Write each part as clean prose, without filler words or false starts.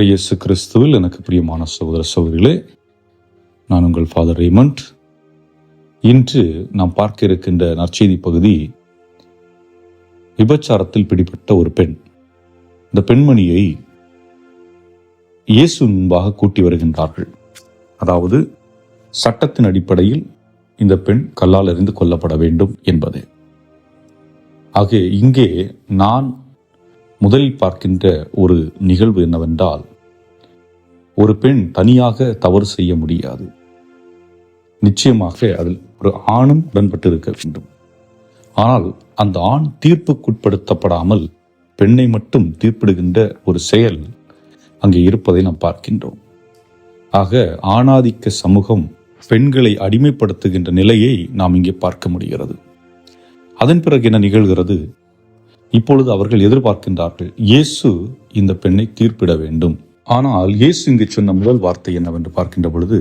இயேசு கிறிஸ்துவில் எனக்கு பிரியமான சகோதர சகோதரிகளே, நான் உங்கள் ஃபாதர் ரேமண்ட். இன்று நாம் பார்க்க இருக்கின்ற நற்செய்தி பகுதி விபச்சாரத்தில் பிடிபட்ட ஒரு பெண். இந்த பெண்மணியை இயேசு முன்பாக கூட்டி வருகின்றார்கள். அதாவது சட்டத்தின் அடிப்படையில் இந்த பெண் கல்லால் எறிந்து கொல்லப்பட வேண்டும் என்பது. ஆக இங்கே நான் முதலில் பார்க்கின்ற ஒரு நிகழ்வு என்னவென்றால், ஒரு பெண் தனியாக தவறு செய்ய முடியாது. நிச்சயமாக அதில் ஒரு ஆணும் உடன்பட்டு இருக்க வேண்டும். ஆனால் அந்த ஆண் தீர்ப்புக்குட்படுத்தப்படாமல் பெண்ணை மட்டும் தீர்ப்பிடுகின்ற ஒரு செயல் அங்கே இருப்பதை நாம் பார்க்கின்றோம். ஆக ஆணாதிக்க சமூகம் பெண்களை அடிமைப்படுத்துகின்ற நிலையை நாம் இங்கே பார்க்க முடிகிறது. அதன் பிறகு என்ன நிகழ்கிறது? இப்பொழுது அவர்கள் எதிர்பார்க்கின்றார்கள், இயேசு இந்த பெண்ணை தீர்ப்பிட வேண்டும். ஆனால் இயேசு இங்கு சொன்ன முதல் வார்த்தை என்னவென்று பார்க்கின்ற பொழுது,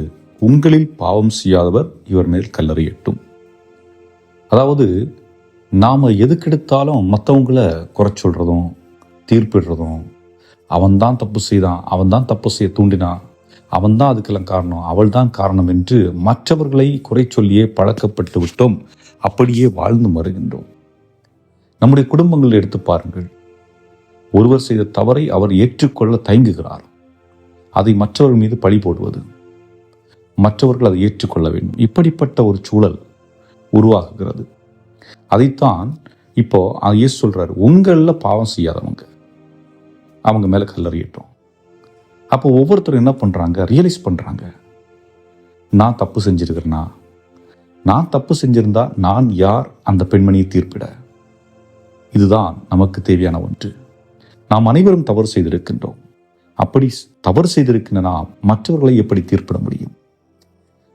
உங்களில் பாவம் செய்யாதவர் இவர் மேல் கல்லெறியட்டும். அதாவது நாம எதுக்கெடுத்தாலும் மற்றவங்களை குறை சொல்றதும் தீர்ப்பிடுறதும், அவன்தான் தப்பு செய்தான், அவன்தான் தப்பு செய்ய தூண்டினான், அவன்தான் அதுக்கெல்லாம் காரணம், அவள் தான் காரணம் என்று மற்றவர்களை குறை சொல்லியே பழக்கப்பட்டு விட்டோம். அப்படியே வாழ்ந்து வருகின்றோம். நம்முடைய குடும்பங்களை எடுத்து பாருங்கள். ஒருவர் செய்த தவறை அவர் ஏற்றுக்கொள்ள தயங்குகிறார். அதை மற்றவர்கள் மீது பழி போடுவது, மற்றவர்கள் அதை ஏற்றுக்கொள்ள வேண்டும், இப்படிப்பட்ட ஒரு சூழல் உருவாகுகிறது. அதைத்தான் இப்போ இயேசு சொல்றாரு, உங்களில் பாவம் செய்யாதவங்க அவங்க மேல கல்லறியட்டும். அப்போ ஒவ்வொருத்தரும் என்ன பண்றாங்க, ரியலைஸ் பண்றாங்க, நான் தப்பு செஞ்சிருக்கிறேனா, நான் தப்பு செஞ்சிருந்தா நான் யார் அந்த பெண்மணியை தீர்ப்பிட? இதுதான் நமக்கு தேவையான ஒன்று. நாம் அனைவரும் தவறு செய்திருக்கின்றோம். அப்படி தவறு செய்திருக்கின்ற நாம் மற்றவர்களை எப்படி தீர்ப்பிட முடியும்?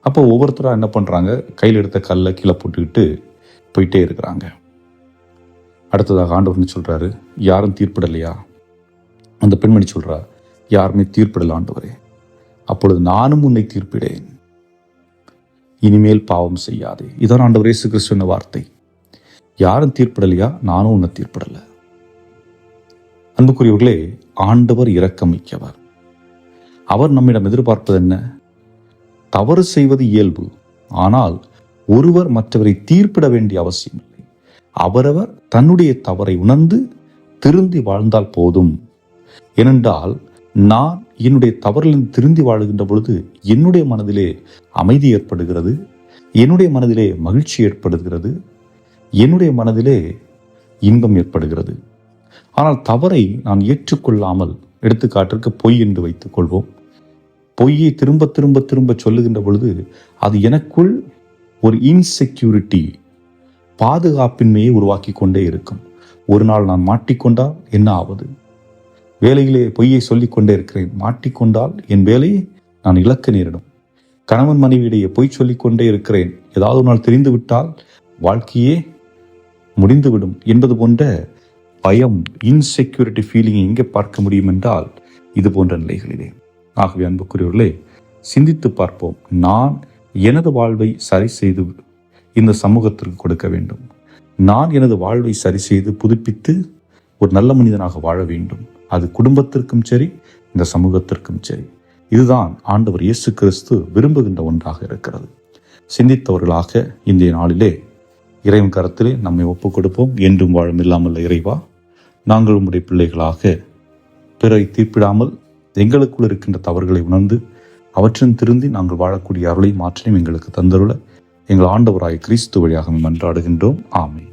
அப்போ ஒவ்வொருத்தரா என்ன பண்றாங்க, கையில் எடுத்த கல்லை கீழே போட்டுக்கிட்டு போயிட்டே இருக்கிறாங்க. அடுத்ததாக ஆண்டவர் சொல்றாரு, யாரும் தீர்ப்பிடலையா? அந்த பெண்மணி சொல்றா, யாருமே தீர்ப்பிடல ஆண்டவரே. அப்பொழுது நானும் உன்னை தீர்ப்பிடேன், இனிமேல் பாவம் செய்யாதே. இதான் ஆண்டவர் இயேசு கிறிஸ்து சொன்ன வார்த்தை. யாரும் தீர்ப்பிடலையா, நானும் உன்னை தீர்ப்பிடல. அன்புக்குரியவர்களே, ஆண்டவர் இரக்கமிக்கவர். அவர் நம்மிடம் எதிர்பார்ப்பது என்ன? தவறு செய்வது இயல்பு. ஆனால் ஒருவர் மற்றவரை தீர்ப்பிட வேண்டிய அவசியம் இல்லை. அவரவர் தன்னுடைய தவறை உணர்ந்து திருந்தி வாழ்ந்தால் போதும். ஏனென்றால் நான் என்னுடைய தவறிலிருந்து திருந்தி வாழுகின்ற பொழுது என்னுடைய மனதிலே அமைதி ஏற்படுகிறது, என்னுடைய மனதிலே மகிழ்ச்சி ஏற்படுகிறது, என்னுடைய மனதிலே இன்பம் ஏற்படுகிறது. ஆனால் தவறை நான் ஏற்றுக்கொள்ளாமல், எடுத்துக்காட்டிற்கு பொய் என்று வைத்துக் கொள்வோம், பொய்யை திரும்ப திரும்ப திரும்ப சொல்லுகின்ற பொழுது அது எனக்குள் ஒரு இன்செக்யூரிட்டி, பாதுகாப்பின்மையை உருவாக்கி கொண்டே இருக்கும். ஒரு நாள் நான் மாட்டிக்கொண்டால் என்ன ஆவது? வேலையிலே பொய்யை சொல்லிக் கொண்டே இருக்கிறேன், மாட்டிக்கொண்டால் என் வேலையை நான் இழக்க நேரிடும். கணவன் மனைவியிடையே பொய் சொல்லிக் கொண்டே இருக்கிறேன், ஏதாவது ஒரு நாள் தெரிந்து விட்டால் வாழ்க்கையே முடிந்துவிடும் என்பது போன்ற பயம், இன்செக்யூரிட்டி ஃபீலிங்கை எங்கே பார்க்க முடியும் என்றால் இது போன்ற நிலைகளிலே. ஆகவே அன்புக்குரியவர்களே, சிந்தித்து பார்ப்போம். நான் எனது வாழ்வை சரி செய்து இந்த சமூகத்திற்கு கொடுக்க வேண்டும். நான் எனது வாழ்வை சரி செய்து புதுப்பித்து ஒரு நல்ல மனிதனாக வாழ வேண்டும். அது குடும்பத்திற்கும் சரி, இந்த சமூகத்திற்கும் சரி. இதுதான் ஆண்டவர் இயேசு கிறிஸ்து விரும்புகின்ற ஒன்றாக இருக்கிறது. சிந்தித்தவர்களாக இன்றைய நாளிலே இறைவன் கரத்திலே நம்மை ஒப்புக் கொடுப்போம். என்றும் வாழும் இல்லாமல் இறைவா, நாங்கள் உம்முடைய பிள்ளைகளாக பிறரை தீர்ப்பிடாமல் எங்களுக்குள் இருக்கின்ற தவறுகளை உணர்ந்து அவற்றின் திருந்தி நாங்கள் வாழக்கூடிய அருளை மாற்றினையும் எங்களுக்கு தந்தருள எங்கள் ஆண்டவராய் கிறிஸ்து வழியாக மன்றாடுகின்றோம். ஆமென்.